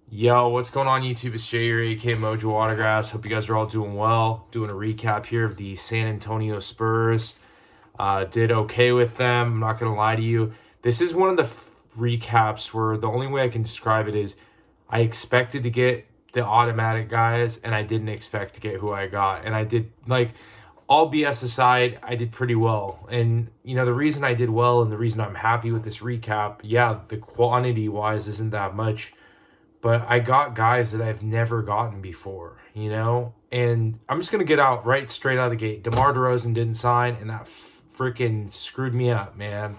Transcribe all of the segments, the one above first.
Yo, what's going on YouTube? It's Jay, your AK Mojo Autographs. Hope you guys are all doing well. Doing a recap here of the San Antonio Spurs. Did okay with them. I'm not going to lie to you. This is one of the recaps where the only way I can describe it is I expected to get the automatic guys and I didn't expect to get who I got. And I did, like, all BS aside, I did pretty well. And, the reason I did well and the reason I'm happy with this recap, yeah, the quantity wise isn't that much, but I got guys that I've never gotten before. And I'm just going to get out right straight out of the gate. DeMar DeRozan didn't sign, and that freaking screwed me up, man.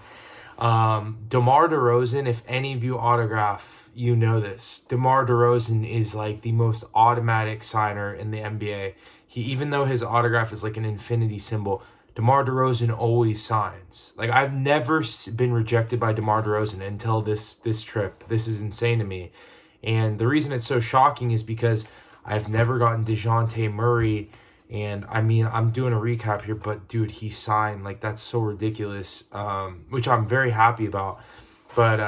DeMar DeRozan, if any of you autograph, you know this. DeMar DeRozan is like the most automatic signer in the NBA. Even though his autograph is like an infinity symbol, DeMar DeRozan always signs. Like, I've never been rejected by DeMar DeRozan until this trip. This is insane to me. And the reason it's so shocking is because I've never gotten Dejounte Murray. And I mean, I'm doing a recap here, but dude, he signed. Like, that's so ridiculous, which I'm very happy about. But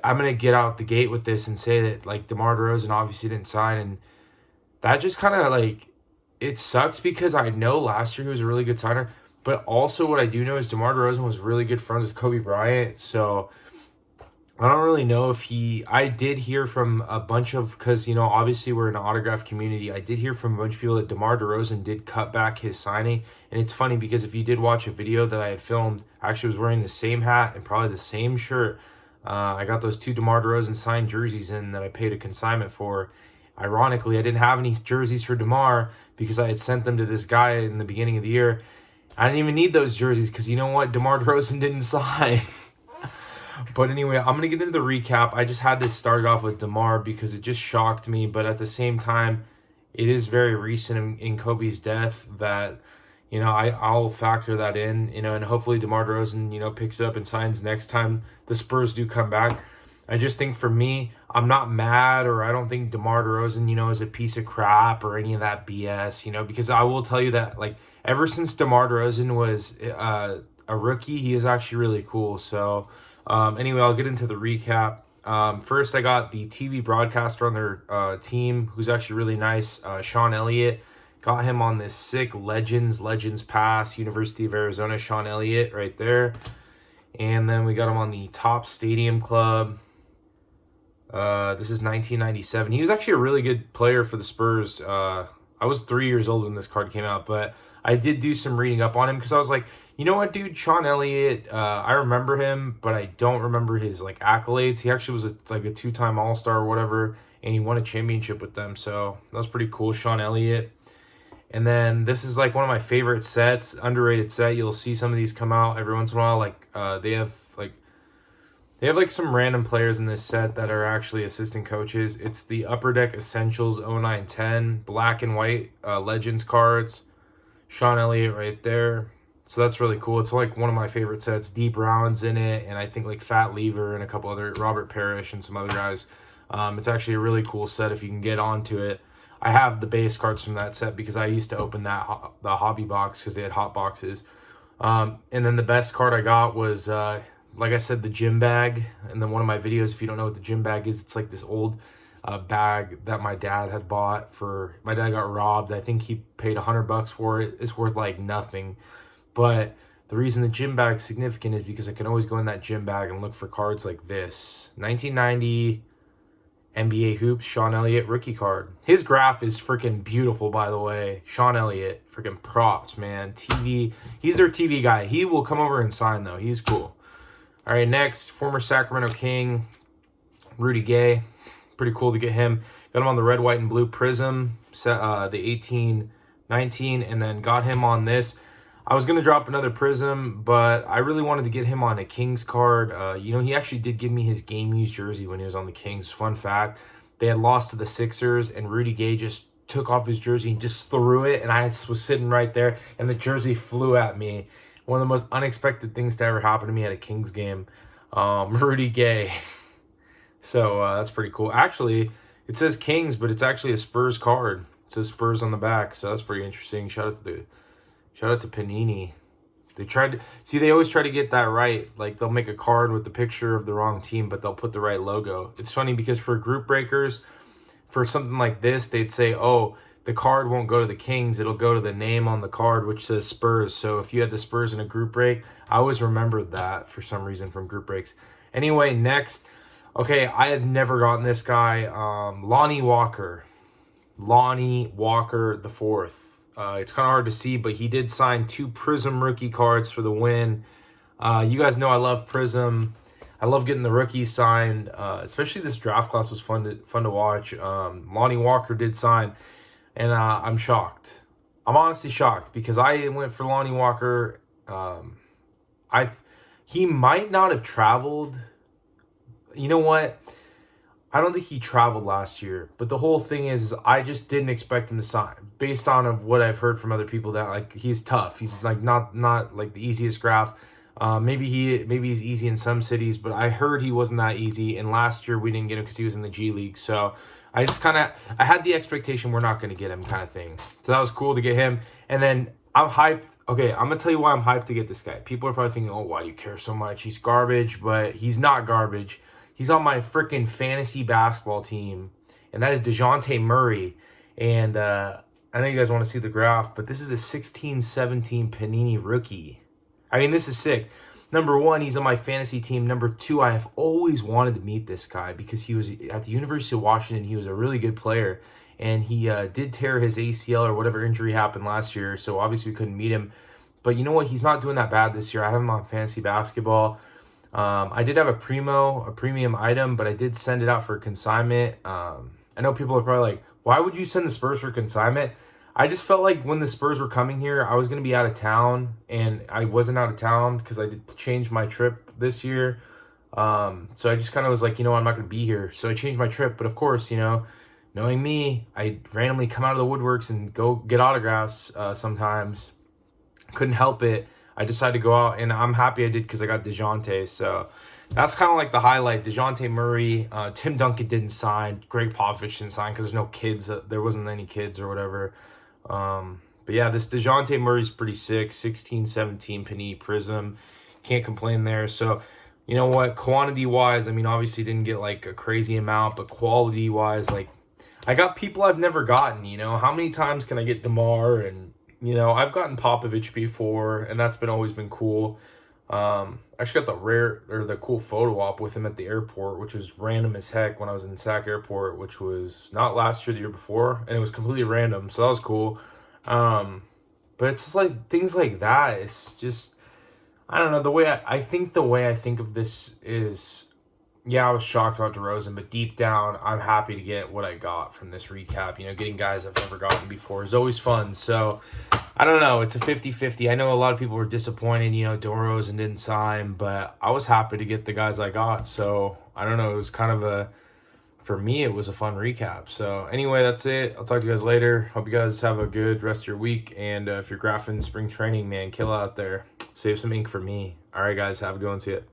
I'm going to get out the gate with this and say that, like, DeMar DeRozan obviously didn't sign. And that just kind of, like, it sucks because I know last year he was a really good signer. But also what I do know is DeMar DeRozan was really good friends with Kobe Bryant. So I don't really know if I did hear from a bunch of, because, obviously we're an autograph community. I did hear from a bunch of people that DeMar DeRozan did cut back his signing. And it's funny because if you did watch a video that I had filmed, I actually was wearing the same hat and probably the same shirt. I got those two DeMar DeRozan signed jerseys in that I paid a consignment for. Ironically, I didn't have any jerseys for DeMar because I had sent them to this guy in the beginning of the year. I didn't even need those jerseys because you know what? DeMar DeRozan didn't sign. But anyway, I'm going to get into the recap. I just had to start it off with DeMar because it just shocked me. But at the same time, it is very recent in Kobe's death that, I'll factor that in, and hopefully DeMar DeRozan, picks it up and signs next time the Spurs do come back. I just think for me, I'm not mad, or I don't think DeMar DeRozan, is a piece of crap or any of that BS, because I will tell you that, like, ever since DeMar DeRozan was a rookie, he is actually really cool. So anyway, I'll get into the recap. First, I got the TV broadcaster on their team, who's actually really nice, Sean Elliott. Got him on this sick Legends Pass, University of Arizona, Sean Elliott right there. And then we got him on the Top Stadium Club. This is 1997. He was actually a really good player for the Spurs. I was 3 years old when this card came out, but I did do some reading up on him because I was like, you know what, dude, Sean Elliott, I remember him, but I don't remember his, like, accolades. He actually was a two-time All-Star or whatever, and he won a championship with them, so that was pretty cool, Sean Elliott. And then this is, like, one of my favorite sets, underrated set. You'll see some of these come out every once in a while. Like, they have some random players in this set that are actually assistant coaches. It's the Upper Deck Essentials 0910 black and white Legends cards. Sean Elliott right there. So that's really cool. It's like one of my favorite sets. D Brown's in it, and I think like Fat Lever and a couple other, Robert Parrish and some other guys. It's actually a really cool set if you can get onto it. I have the base cards from that set because I used to open the hobby box because they had hot boxes. And then the best card I got was, like I said, the gym bag. And then one of my videos, if you don't know what the gym bag is, it's like this old bag that my dad had bought for. My dad got robbed. I think he paid $100 for it. It's worth like nothing. But the reason the gym bag's significant is because I can always go in that gym bag and look for cards like this. 1990 NBA Hoops, Sean Elliott rookie card. His graph is freaking beautiful, by the way. Sean Elliott, freaking props, man. TV, he's their TV guy. He will come over and sign, though. He's cool. All right, next, former Sacramento King, Rudy Gay. Pretty cool to get him. Got him on the red, white, and blue Prism, the 18-19, and then got him on this. I was going to drop another Prism, but I really wanted to get him on a Kings card. He actually did give me his game-used jersey when he was on the Kings. Fun fact, they had lost to the Sixers, and Rudy Gay just took off his jersey and just threw it, and I was sitting right there, and the jersey flew at me. One of the most unexpected things to ever happen to me at a Kings game. Rudy Gay. So that's pretty cool. Actually, it says Kings, but it's actually a Spurs card. It says Spurs on the back, so that's pretty interesting. Shout out to Panini. They always try to get that right. Like, they'll make a card with the picture of the wrong team, but they'll put the right logo. It's funny because for group breakers, for something like this, they'd say, oh, the card won't go to the Kings. It'll go to the name on the card, which says Spurs. So if you had the Spurs in a group break, I always remembered that for some reason from group breaks. Anyway, next. Okay, I had never gotten this guy. Lonnie Walker the fourth. It's kind of hard to see, but he did sign 2 Prism rookie cards for the win. You guys know I love Prism. I love getting the rookies signed. Especially this draft class was fun to watch. Lonnie Walker did sign, and I'm shocked. I'm honestly shocked because I went for Lonnie Walker. He might not have traveled. You know what? I don't think he traveled last year, but the whole thing is I just didn't expect him to sign based on of what I've heard from other people that like he's tough. He's like not like the easiest graph. Maybe he's easy in some cities, but I heard he wasn't that easy. And last year we didn't get him because he was in the G League. So I had the expectation we're not going to get him kind of thing. So that was cool to get him. And then I'm hyped. Okay, I'm going to tell you why I'm hyped to get this guy. People are probably thinking, oh, why do you care so much? He's garbage, but he's not garbage. He's on my freaking fantasy basketball team, and that is Dejounte Murray. And I know you guys want to see the graph, but this is a 16-17 Panini rookie. I mean, this is sick. Number 1, he's on my fantasy team. Number 2, I have always wanted to meet this guy because he was at the University of Washington. He was a really good player, and he did tear his ACL or whatever injury happened last year, so obviously we couldn't meet him. But you know what? He's not doing that bad this year. I have him on fantasy basketball. I did have a premium item, but I did send it out for consignment. I know people are probably like, why would you send the Spurs for consignment? I just felt like when the Spurs were coming here, I was going to be out of town, and I wasn't out of town because I did change my trip this year. So I just kind of was like, you know, I'm not going to be here. So I changed my trip. But of course, you know, knowing me, I randomly come out of the woodworks and go get autographs sometimes. Couldn't help it. I decided to go out, and I'm happy I did because I got Dejounte. So that's kind of like the highlight. Dejounte Murray, Tim Duncan didn't sign. Greg Popovich didn't sign because there's no kids. There wasn't any kids or whatever. But yeah, this Dejounte Murray's pretty sick. 16-17 Panini Prism. Can't complain there. So, you know what? Quantity-wise, I mean, obviously didn't get like a crazy amount, but quality-wise, like, I got people I've never gotten, you know? How many times can I get DeMar and... You know, I've gotten Popovich before, and that's always been cool. I actually got the cool photo op with him at the airport, which was random as heck when I was in Sac Airport, which was not last year, the year before, and it was completely random, so that was cool. But it's just like things like that. It's just, I don't know, the way I think of this is, yeah, I was shocked about DeRozan, but deep down, I'm happy to get what I got from this recap. You know, getting guys I've never gotten before is always fun. So, I don't know. It's a 50-50. I know a lot of people were disappointed, you know, DeRozan didn't sign, but I was happy to get the guys I got. So, I don't know. It was kind of for me, it was a fun recap. So, anyway, that's it. I'll talk to you guys later. Hope you guys have a good rest of your week. And if you're graphing spring training, man, kill out there. Save some ink for me. All right, guys. Have a good one. See ya.